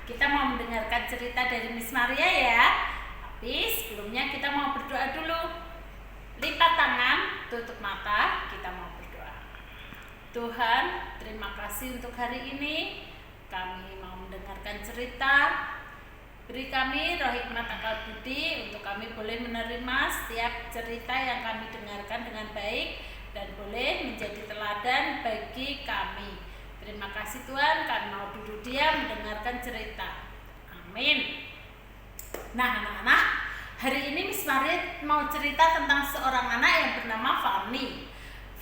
kita mau mendengarkan cerita dari Miss Maria ya. Tapi sebelumnya kita mau berdoa dulu. Lipat tangan, tutup mata, kita mau berdoa. Tuhan, terima kasih untuk hari ini. Kami mau mendengarkan cerita. Beri kami roh hikmat akal budi untuk kami boleh menerima setiap cerita yang kami dengarkan dengan baik dan boleh menjadi teladan bagi kami. Terima kasih Tuhan, kami mau duduk diam mendengarkan cerita. Amin. Nah anak-anak, hari ini Miss Maria mau cerita tentang seorang anak yang bernama Fanny.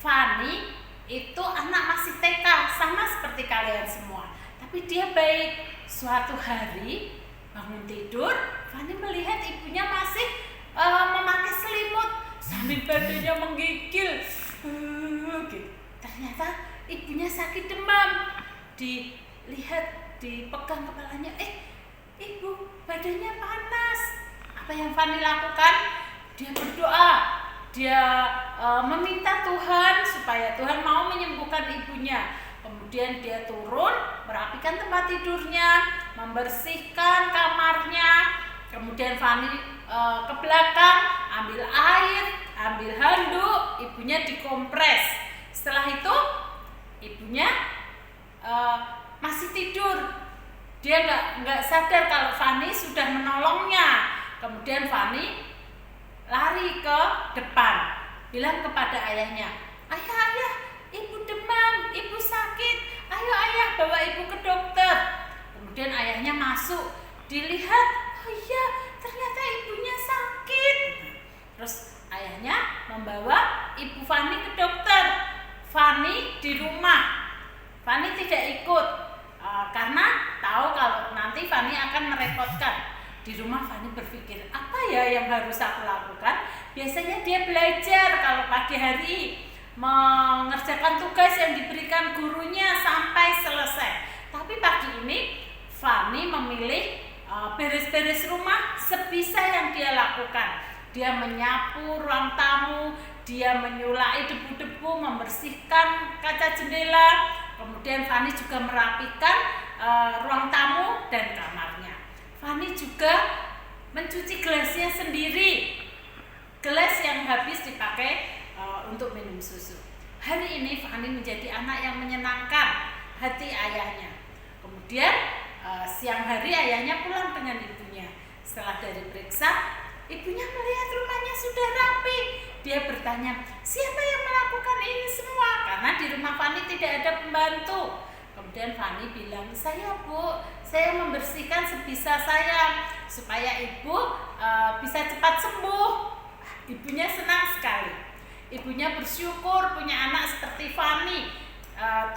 Fanny itu anak masih TK, sama seperti kalian semua. Tapi dia baik. Suatu hari bangun tidur, Fanny melihat ibunya masih memakai selimut sambil badannya menggigil. Gitu. Ternyata ibunya sakit demam. Dilihat, dipegang kepalanya, ibu badannya panas. Apa yang Fanny lakukan? Dia berdoa. Dia meminta Tuhan supaya Tuhan mau menyembuhkan ibunya. Kemudian dia turun, merapikan tempat tidurnya, membersihkan kamarnya. Kemudian Fanny ke belakang, ambil air, ambil handuk, ibunya dikompres. Setelah itu ibunya masih tidur. Dia nggak sadar kalau Fanny sudah menolongnya. Kemudian Fanny lari ke depan, bilang kepada ayahnya, ayah, ibu demam, ibu sakit, ayo ayah bawa ibu ke dokter. Kemudian ayahnya masuk, dilihat, oh iya ternyata ibunya sakit. Terus ayahnya membawa ibu Fanny ke dokter. Fanny di rumah, Fanny tidak ikut karena tahu kalau nanti Fanny akan merepotkan. Di rumah Fanny berpikir, apa ya yang harus aku lakukan? Biasanya dia belajar kalau pagi hari, mengerjakan tugas yang diberikan gurunya sampai selesai. Tapi pagi ini Fanny memilih beres-beres rumah sebisa yang dia lakukan. Dia menyapu ruang tamu, dia menyulai debu-debu, membersihkan kaca jendela. Kemudian Fanny juga merapikan ruang tamu dan kamarnya. Fanny juga mencuci gelasnya sendiri, gelas yang habis dipakai untuk minum susu. Hari ini Fanny menjadi anak yang menyenangkan hati ayahnya. Kemudian siang hari ayahnya pulang dengan ibunya. Setelah dari periksa, ibunya melihat rumahnya sudah rapi. Dia bertanya, siapa yang melakukan ini semua? Karena di rumah Fanny tidak ada pembantu. Kemudian Fanny bilang, saya bu, saya membersihkan sebisa saya supaya ibu bisa cepat sembuh. Ibunya senang sekali. Ibunya bersyukur punya anak seperti Fanny.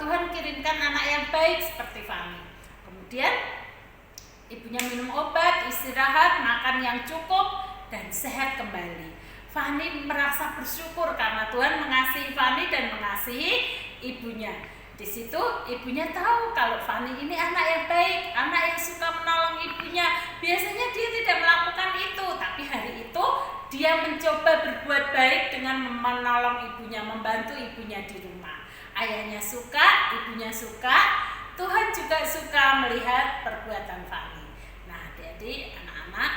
Tuhan kirimkan anak yang baik seperti Fanny. Kemudian ibunya minum obat, istirahat, makan yang cukup, dan sehat kembali. Fanny merasa bersyukur karena Tuhan mengasihi Fanny dan mengasihi ibunya. Di situ ibunya tahu kalau Fanny ini anak yang baik, anak yang suka menolong ibunya. Biasanya dia tidak melakukan itu, tapi hari itu dia mencoba berbuat baik dengan menolong ibunya, membantu ibunya di rumah. Ayahnya suka, ibunya suka, Tuhan juga suka melihat perbuatan Fanny. Nah, jadi anak-anak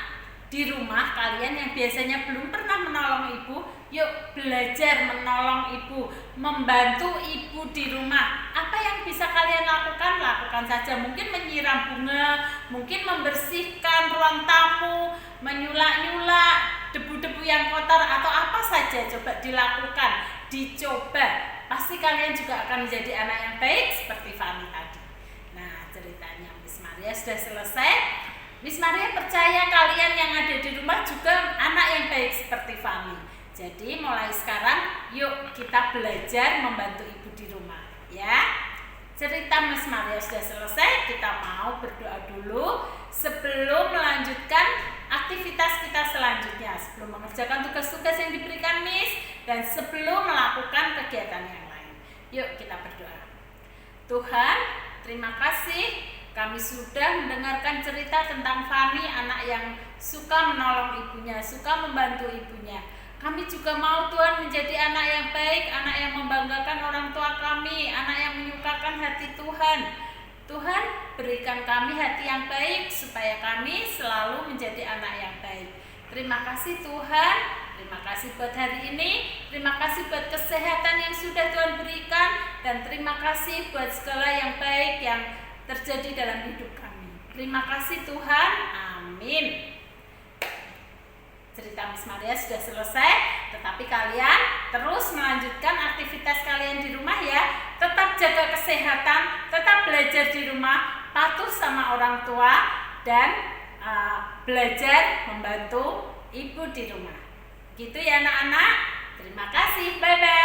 di rumah kalian yang biasanya belum pernah menolong ibu, yuk belajar menolong ibu, membantu ibu di rumah. Apa yang bisa kalian lakukan? Lakukan saja. Mungkin menyiram bunga, mungkin membersihkan ruang tamu, menyulak-nyulak debu-debu yang kotor, atau apa saja coba dilakukan, dicoba. Pasti kalian juga akan menjadi anak yang baik seperti Fanny tadi. Nah, ceritanya Miss Maria sudah selesai. Miss Maria percaya kalian yang ada di rumah juga anak yang baik seperti Fanny. Jadi mulai sekarang yuk kita belajar membantu ibu di rumah ya. Cerita Miss Maria sudah selesai, kita mau berdoa dulu sebelum melanjutkan aktivitas kita selanjutnya, sebelum mengerjakan tugas-tugas yang diberikan Miss dan sebelum melakukan kegiatan yang lain. Yuk kita berdoa. Tuhan, terima kasih kami sudah mendengarkan cerita tentang Fanny, anak yang suka menolong ibunya, suka membantu ibunya. Kami juga mau Tuhan menjadi anak yang baik, anak yang membanggakan orang tua kami, anak yang menyukakan hati Tuhan. Tuhan berikan kami hati yang baik supaya kami selalu menjadi anak yang baik. Terima kasih Tuhan, terima kasih buat hari ini, terima kasih buat kesehatan yang sudah Tuhan berikan, dan terima kasih buat segala yang baik yang terjadi dalam hidup kami. Terima kasih Tuhan, amin. Cerita Miss Maria sudah selesai, tetapi kalian terus melanjutkan aktivitas kalian di rumah ya. Tetap jaga kesehatan, tetap belajar di rumah, patuh sama orang tua, dan belajar membantu ibu di rumah. Gitu ya anak-anak. Terima kasih, bye-bye.